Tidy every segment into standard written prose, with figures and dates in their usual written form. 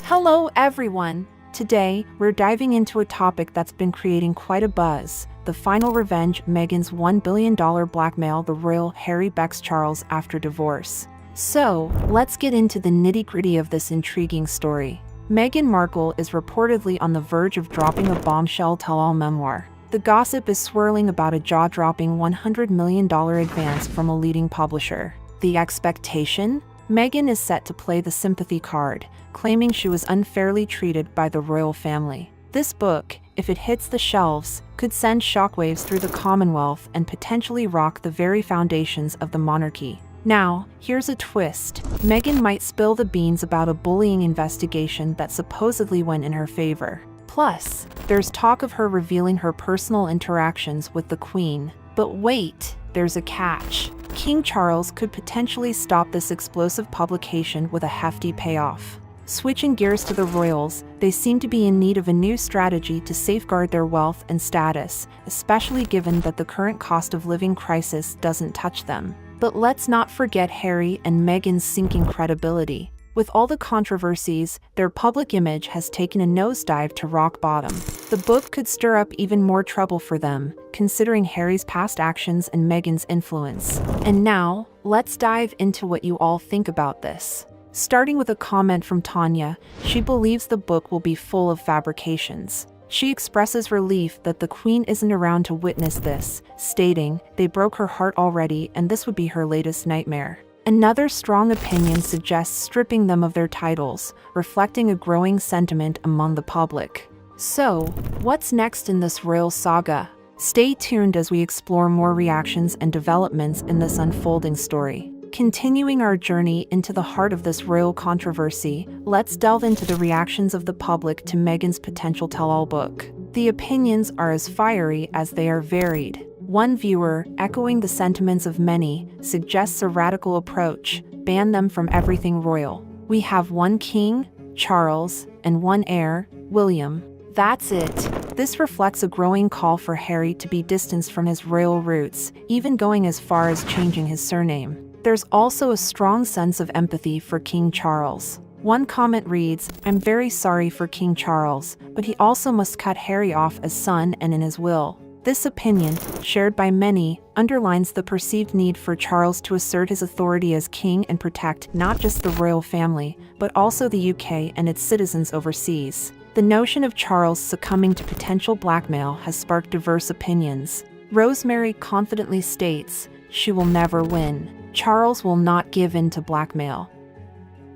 Hello everyone! Today, we're diving into a topic that's been creating quite a buzz, the final revenge Meghan's $1 billion blackmail the royal Harry becks Charles after divorce. So, let's get into the nitty-gritty of this intriguing story. Meghan Markle is reportedly on the verge of dropping a bombshell tell-all memoir. The gossip is swirling about a jaw-dropping $100 million advance from a leading publisher. The expectation? Meghan is set to play the sympathy card, claiming she was unfairly treated by the royal family. This book, if it hits the shelves, could send shockwaves through the Commonwealth and potentially rock the very foundations of the monarchy. Now, here's a twist. Meghan might spill the beans about a bullying investigation that supposedly went in her favor. Plus, there's talk of her revealing her personal interactions with the Queen. But wait, there's a catch. King Charles could potentially stop this explosive publication with a hefty payoff. Switching gears to the royals, they seem to be in need of a new strategy to safeguard their wealth and status, especially given that the current cost of living crisis doesn't touch them. But let's not forget Harry and Meghan's sinking credibility. With all the controversies, their public image has taken a nosedive to rock bottom. The book could stir up even more trouble for them, considering Harry's past actions and Meghan's influence. And now, let's dive into what you all think about this. Starting with a comment from Tanya, she believes the book will be full of fabrications. She expresses relief that the Queen isn't around to witness this, stating, "They broke her heart already and this would be her latest nightmare." Another strong opinion suggests stripping them of their titles, reflecting a growing sentiment among the public. So, what's next in this royal saga? Stay tuned as we explore more reactions and developments in this unfolding story. Continuing our journey into the heart of this royal controversy, let's delve into the reactions of the public to Meghan's potential tell-all book. The opinions are as fiery as they are varied. One viewer, echoing the sentiments of many, suggests a radical approach: ban them from everything royal. We have one king, Charles, and one heir, William. That's it. This reflects a growing call for Harry to be distanced from his royal roots, even going as far as changing his surname. There's also a strong sense of empathy for King Charles. One comment reads, "I'm very sorry for King Charles, but he also must cut Harry off as son and in his will." This opinion, shared by many, underlines the perceived need for Charles to assert his authority as king and protect not just the royal family, but also the UK and its citizens overseas. The notion of Charles succumbing to potential blackmail has sparked diverse opinions. Rosemary confidently states, "She will never win. Charles will not give in to blackmail."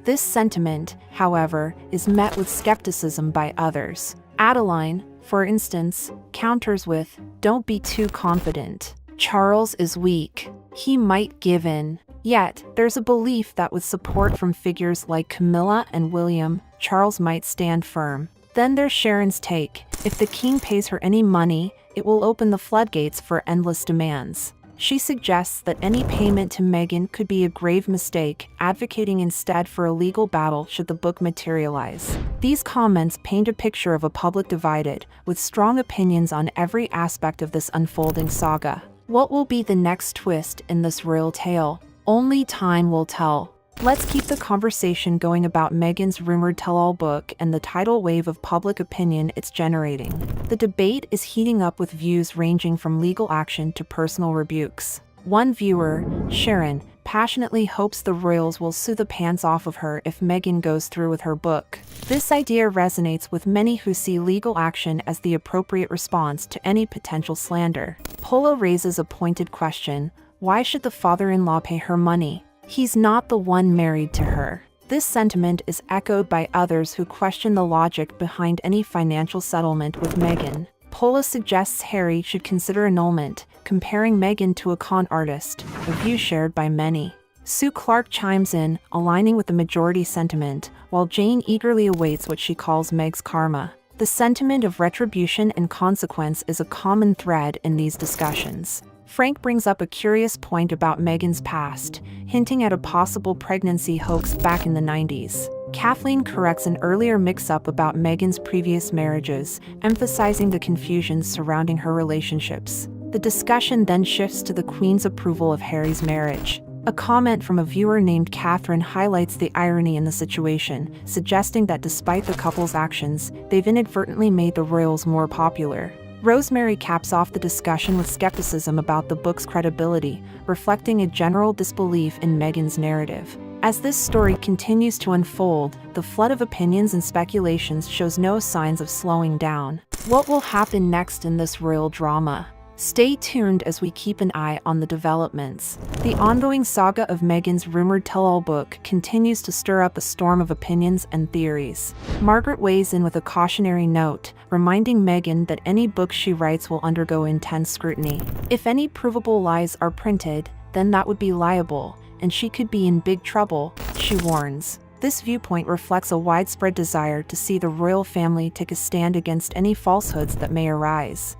This sentiment, however, is met with skepticism by others. Adeline, for instance, counters with, "Don't be too confident. Charles is weak. He might give in." Yet, there's a belief that with support from figures like Camilla and William, Charles might stand firm. Then there's Sharon's take: if the king pays her any money, it will open the floodgates for endless demands. She suggests that any payment to Meghan could be a grave mistake, advocating instead for a legal battle should the book materialize. These comments paint a picture of a public divided, with strong opinions on every aspect of this unfolding saga. What will be the next twist in this royal tale? Only time will tell. Let's keep the conversation going about Meghan's rumored tell-all book and the tidal wave of public opinion it's generating. The debate is heating up with views ranging from legal action to personal rebukes. One viewer, Sharon, passionately hopes the royals will sue the pants off of her if Meghan goes through with her book. This idea resonates with many who see legal action as the appropriate response to any potential slander. Polo raises a pointed question: why should the father-in-law pay her money? He's not the one married to her. This sentiment is echoed by others who question the logic behind any financial settlement with Meghan. Pola suggests Harry should consider annulment, comparing Meghan to a con artist, a view shared by many. Sue Clark chimes in, aligning with the majority sentiment, while Jane eagerly awaits what she calls Meg's karma. The sentiment of retribution and consequence is a common thread in these discussions. Frank brings up a curious point about Meghan's past, hinting at a possible pregnancy hoax back in the 90s. Kathleen corrects an earlier mix-up about Meghan's previous marriages, emphasizing the confusion surrounding her relationships. The discussion then shifts to the Queen's approval of Harry's marriage. A comment from a viewer named Catherine highlights the irony in the situation, suggesting that despite the couple's actions, they've inadvertently made the royals more popular. Rosemary caps off the discussion with skepticism about the book's credibility, reflecting a general disbelief in Meghan's narrative. As this story continues to unfold, the flood of opinions and speculations shows no signs of slowing down. What will happen next in this royal drama? Stay tuned as we keep an eye on the developments. The ongoing saga of Meghan's rumored tell-all book continues to stir up a storm of opinions and theories. Margaret weighs in with a cautionary note, reminding Meghan that any book she writes will undergo intense scrutiny. If any provable lies are printed, then that would be liable, and she could be in big trouble, she warns. This viewpoint reflects a widespread desire to see the royal family take a stand against any falsehoods that may arise.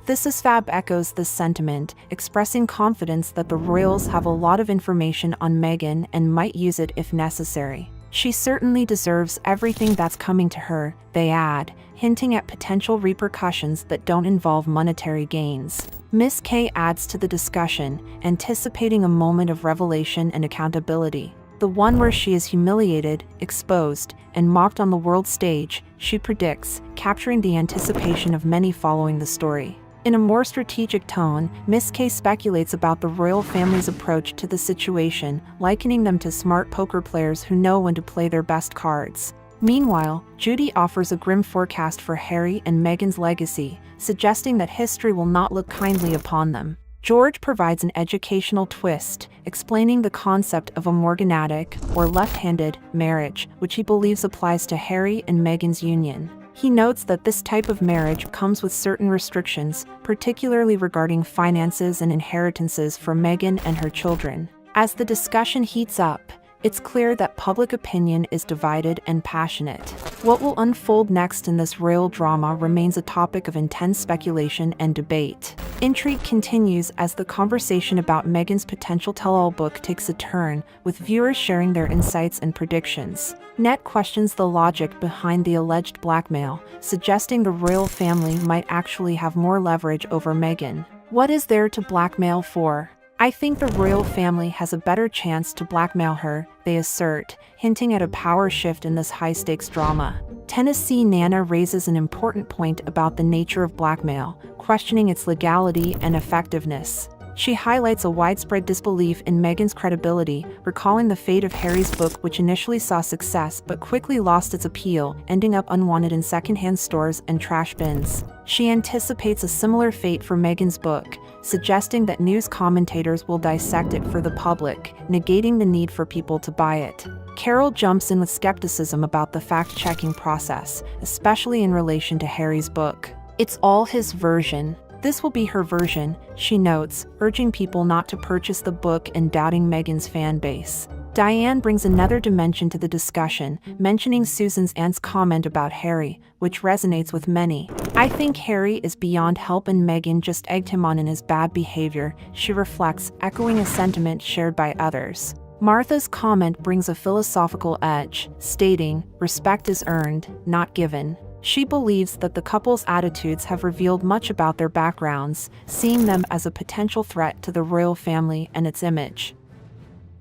ThisIsFab echoes this sentiment, expressing confidence that the royals have a lot of information on Meghan and might use it if necessary. She certainly deserves everything that's coming to her, they add, hinting at potential repercussions that don't involve monetary gains. Miss K adds to the discussion, anticipating a moment of revelation and accountability. The one where she is humiliated, exposed, and mocked on the world stage, she predicts, capturing the anticipation of many following the story. In a more strategic tone, Miss K speculates about the royal family's approach to the situation, likening them to smart poker players who know when to play their best cards. Meanwhile, Judy offers a grim forecast for Harry and Meghan's legacy, suggesting that history will not look kindly upon them. George provides an educational twist, explaining the concept of a morganatic, or left-handed, marriage, which he believes applies to Harry and Meghan's union. He notes that this type of marriage comes with certain restrictions, particularly regarding finances and inheritances for Meghan and her children. As the discussion heats up, it's clear that public opinion is divided and passionate. What will unfold next in this royal drama remains a topic of intense speculation and debate. Intrigue continues as the conversation about Meghan's potential tell-all book takes a turn, with viewers sharing their insights and predictions. Net questions the logic behind the alleged blackmail, suggesting the royal family might actually have more leverage over Meghan. What is there to blackmail for? I think the royal family has a better chance to blackmail her, they assert, hinting at a power shift in this high-stakes drama. Tennessee Nana raises an important point about the nature of blackmail, questioning its legality and effectiveness. She highlights a widespread disbelief in Meghan's credibility, recalling the fate of Harry's book, which initially saw success but quickly lost its appeal, ending up unwanted in secondhand stores and trash bins. She anticipates a similar fate for Meghan's book, suggesting that news commentators will dissect it for the public, negating the need for people to buy it. Carol jumps in with skepticism about the fact-checking process, especially in relation to Harry's book. It's all his version. This will be her version, she notes, urging people not to purchase the book and doubting Meghan's fan base. Diane brings another dimension to the discussion, mentioning Susan's aunt's comment about Harry, which resonates with many. I think Harry is beyond help and Meghan just egged him on in his bad behavior, she reflects, echoing a sentiment shared by others. Martha's comment brings a philosophical edge, stating, respect is earned, not given. She believes that the couple's attitudes have revealed much about their backgrounds, seeing them as a potential threat to the royal family and its image.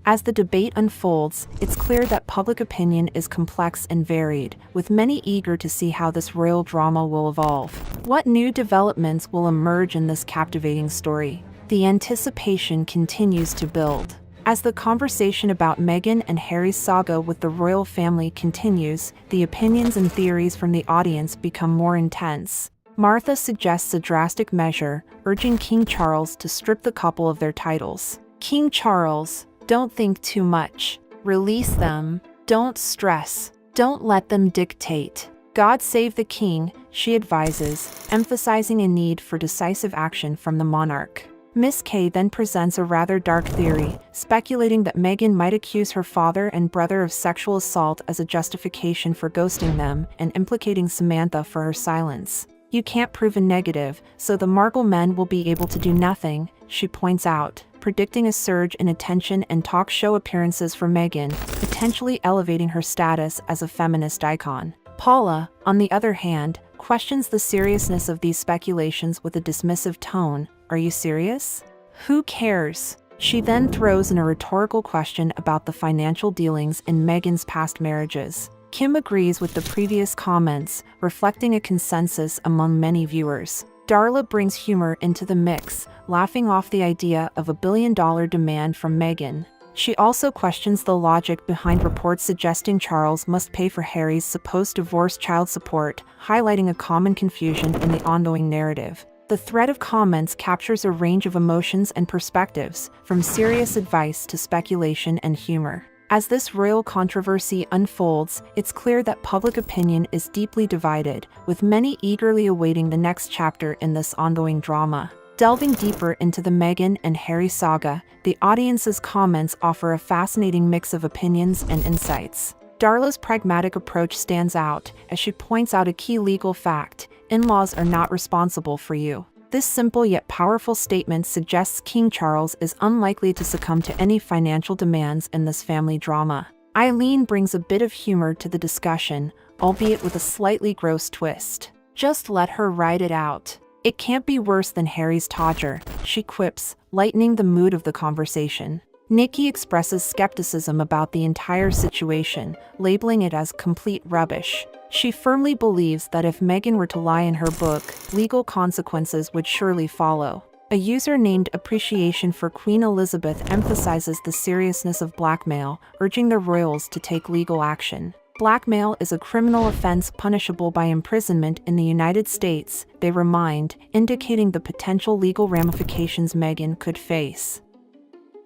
As the debate unfolds, it's clear that public opinion is complex and varied, with many eager to see how this royal drama will evolve. What new developments will emerge in this captivating story? The anticipation continues to build. As the conversation about Meghan and Harry's saga with the royal family continues, the opinions and theories from the audience become more intense. Martha suggests a drastic measure, urging King Charles to strip the couple of their titles. King Charles, don't think too much. Release them. Don't stress. Don't let them dictate. God save the king, she advises, emphasizing a need for decisive action from the monarch. Miss K then presents a rather dark theory, speculating that Meghan might accuse her father and brother of sexual assault as a justification for ghosting them, and implicating Samantha for her silence. You can't prove a negative, so the Markle men will be able to do nothing, she points out, predicting a surge in attention and talk show appearances for Meghan, potentially elevating her status as a feminist icon. Paula, on the other hand, questions the seriousness of these speculations with a dismissive tone. Are you serious? Who cares? She then throws in a rhetorical question about the financial dealings in Meghan's past marriages. Kim agrees with the previous comments, reflecting a consensus among many viewers. Darla brings humor into the mix, laughing off the idea of $1 billion demand from Meghan. She also questions the logic behind reports suggesting Charles must pay for Harry's supposed divorce child support, highlighting a common confusion in the ongoing narrative. The thread of comments captures a range of emotions and perspectives, from serious advice to speculation and humor. As this royal controversy unfolds, it's clear that public opinion is deeply divided, with many eagerly awaiting the next chapter in this ongoing drama. Delving deeper into the Meghan and Harry saga, the audience's comments offer a fascinating mix of opinions and insights. Darla's pragmatic approach stands out, as she points out a key legal fact: in-laws are not responsible for you. This simple yet powerful statement suggests King Charles is unlikely to succumb to any financial demands in this family drama. Eileen brings a bit of humor to the discussion, albeit with a slightly gross twist. Just let her ride it out. It can't be worse than Harry's todger, she quips, lightening the mood of the conversation. Nikki expresses skepticism about the entire situation, labeling it as complete rubbish. She firmly believes that if Meghan were to lie in her book, legal consequences would surely follow. A user named Appreciation for Queen Elizabeth emphasizes the seriousness of blackmail, urging the royals to take legal action. Blackmail is a criminal offense punishable by imprisonment in the United States, they remind, indicating the potential legal ramifications Meghan could face.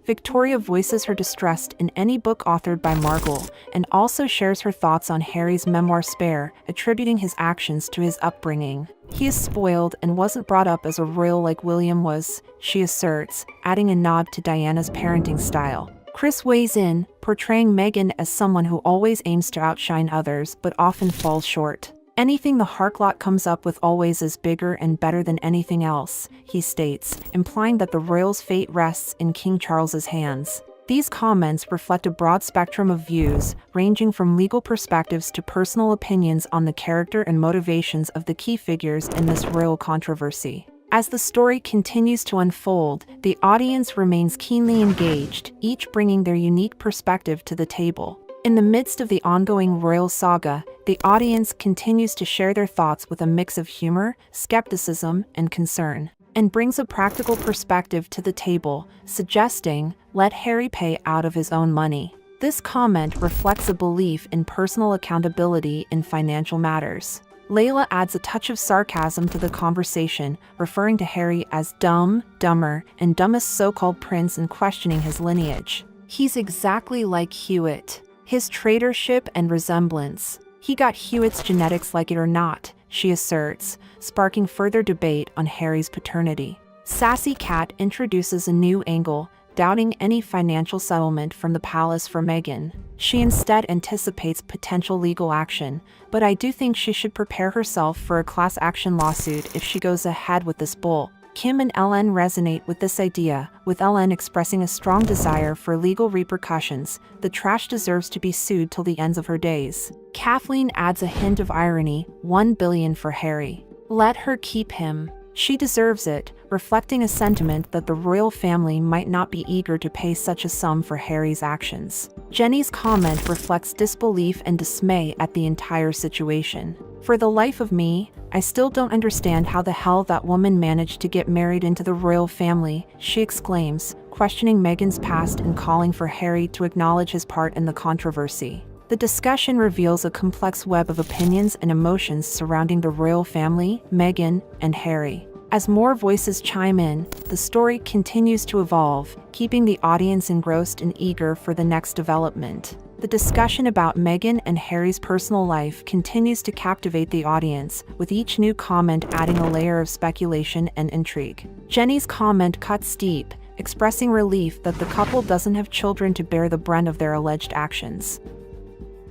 Victoria voices her distrust in any book authored by Markle, and also shares her thoughts on Harry's memoir Spare, attributing his actions to his upbringing. He is spoiled and wasn't brought up as a royal like William was, she asserts, adding a nod to Diana's parenting style. Chris weighs in, portraying Meghan as someone who always aims to outshine others but often falls short. Anything the Harklot comes up with always is bigger and better than anything else, he states, implying that the royals' fate rests in King Charles's hands. These comments reflect a broad spectrum of views, ranging from legal perspectives to personal opinions on the character and motivations of the key figures in this royal controversy. As the story continues to unfold, the audience remains keenly engaged, each bringing their unique perspective to the table. In the midst of the ongoing royal saga, the audience continues to share their thoughts with a mix of humor, skepticism, and concern, and brings a practical perspective to the table, suggesting, "Let Harry pay out of his own money." This comment reflects a belief in personal accountability in financial matters. Layla adds a touch of sarcasm to the conversation, referring to Harry as dumb, dumber, and dumbest so-called prince and questioning his lineage. He's exactly like Hewitt. His traitorship and resemblance. He got Hewitt's genetics like it or not, she asserts, sparking further debate on Harry's paternity. Sassy Cat introduces a new angle, doubting any financial settlement from the palace for Meghan. She instead anticipates potential legal action, but I do think she should prepare herself for a class action lawsuit if she goes ahead with this bull. Kim and Ellen resonate with this idea, with Ellen expressing a strong desire for legal repercussions. The trash deserves to be sued till the ends of her days. Kathleen adds a hint of irony, $1 billion for Harry. Let her keep him. She deserves it, reflecting a sentiment that the royal family might not be eager to pay such a sum for Harry's actions. Jenny's comment reflects disbelief and dismay at the entire situation. For the life of me, I still don't understand how the hell that woman managed to get married into the royal family, she exclaims, questioning Meghan's past and calling for Harry to acknowledge his part in the controversy. The discussion reveals a complex web of opinions and emotions surrounding the royal family, Meghan, and Harry. As more voices chime in, the story continues to evolve, keeping the audience engrossed and eager for the next development. The discussion about Meghan and Harry's personal life continues to captivate the audience, with each new comment adding a layer of speculation and intrigue. Jenny's comment cuts deep, expressing relief that the couple doesn't have children to bear the brunt of their alleged actions.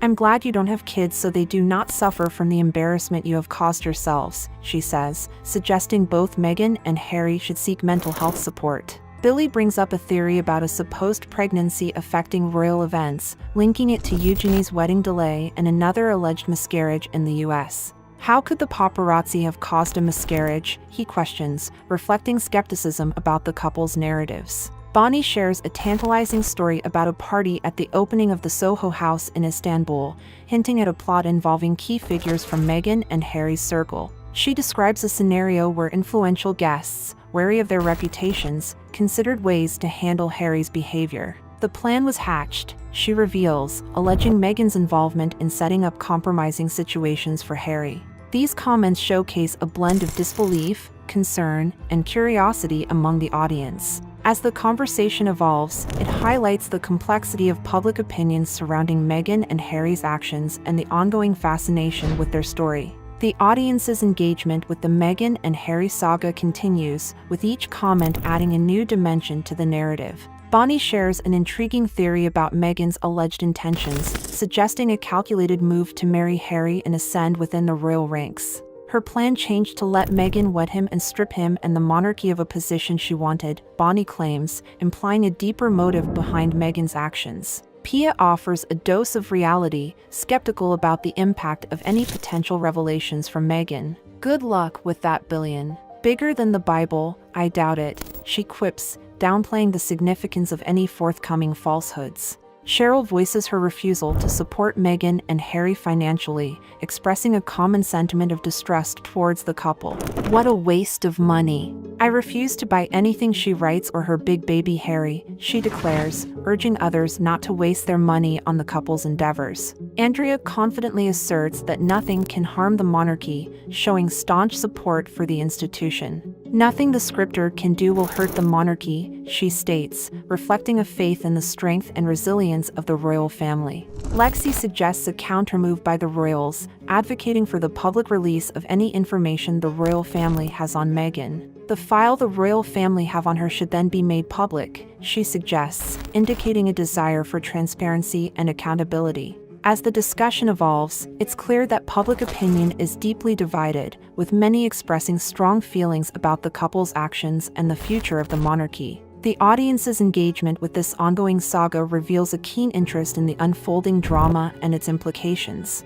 I'm glad you don't have kids so they do not suffer from the embarrassment you have caused yourselves, she says, suggesting both Meghan and Harry should seek mental health support. Billy brings up a theory about a supposed pregnancy affecting royal events, linking it to Eugenie's wedding delay and another alleged miscarriage in the US. How could the paparazzi have caused a miscarriage, he questions, reflecting skepticism about the couple's narratives. Bonnie shares a tantalizing story about a party at the opening of the Soho House in Istanbul, hinting at a plot involving key figures from Meghan and Harry's circle. She describes a scenario where influential guests, wary of their reputations, considered ways to handle Harry's behavior. The plan was hatched, she reveals, alleging Meghan's involvement in setting up compromising situations for Harry. These comments showcase a blend of disbelief, concern, and curiosity among the audience. As the conversation evolves, it highlights the complexity of public opinions surrounding Meghan and Harry's actions and the ongoing fascination with their story. The audience's engagement with the Meghan and Harry saga continues, with each comment adding a new dimension to the narrative. Bonnie shares an intriguing theory about Meghan's alleged intentions, suggesting a calculated move to marry Harry and ascend within the royal ranks. Her plan changed to let Meghan wed him and strip him and the monarchy of a position she wanted, Bonnie claims, implying a deeper motive behind Meghan's actions. Pia offers a dose of reality, skeptical about the impact of any potential revelations from Meghan. "Good luck with that billion. Bigger than the Bible, I doubt it," she quips, downplaying the significance of any forthcoming falsehoods. Cheryl voices her refusal to support Meghan and Harry financially, expressing a common sentiment of distrust towards the couple. "What a waste of money. I refuse to buy anything she writes or her big baby Harry," she declares, urging others not to waste their money on the couple's endeavors. Andrea confidently asserts that nothing can harm the monarchy, showing staunch support for the institution. "Nothing the scriptor can do will hurt the monarchy," she states, reflecting a faith in the strength and resilience of the royal family. Lexi suggests a countermove by the royals, advocating for the public release of any information the royal family has on Meghan. "The file the royal family have on her should then be made public," she suggests, indicating a desire for transparency and accountability. As the discussion evolves, it's clear that public opinion is deeply divided, with many expressing strong feelings about the couple's actions and the future of the monarchy. The audience's engagement with this ongoing saga reveals a keen interest in the unfolding drama and its implications.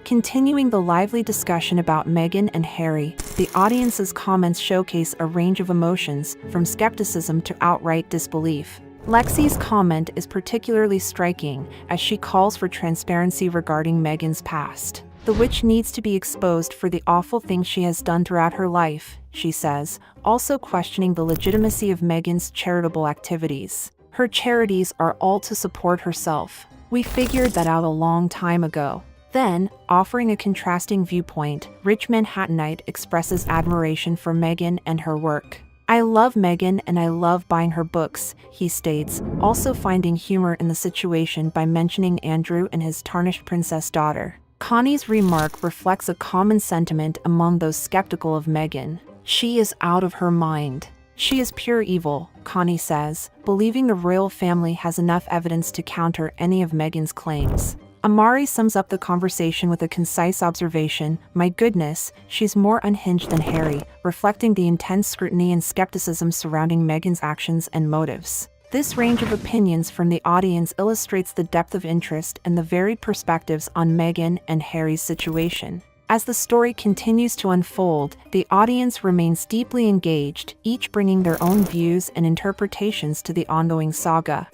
Continuing the lively discussion about Meghan and Harry, the audience's comments showcase a range of emotions, from skepticism to outright disbelief. Lexi's comment is particularly striking, as she calls for transparency regarding Meghan's past. "The witch needs to be exposed for the awful things she has done throughout her life," she says, also questioning the legitimacy of Meghan's charitable activities. "Her charities are all to support herself. We figured that out a long time ago." Then, offering a contrasting viewpoint, Rich Manhattanite expresses admiration for Meghan and her work. "I love Meghan and I love buying her books," he states, also finding humor in the situation by mentioning Andrew and his tarnished princess daughter. Connie's remark reflects a common sentiment among those skeptical of Meghan. "She is out of her mind. She is pure evil," Connie says, believing the royal family has enough evidence to counter any of Meghan's claims. Amari sums up the conversation with a concise observation, "My goodness, she's more unhinged than Harry," reflecting the intense scrutiny and skepticism surrounding Meghan's actions and motives. This range of opinions from the audience illustrates the depth of interest and the varied perspectives on Meghan and Harry's situation. As the story continues to unfold, the audience remains deeply engaged, each bringing their own views and interpretations to the ongoing saga.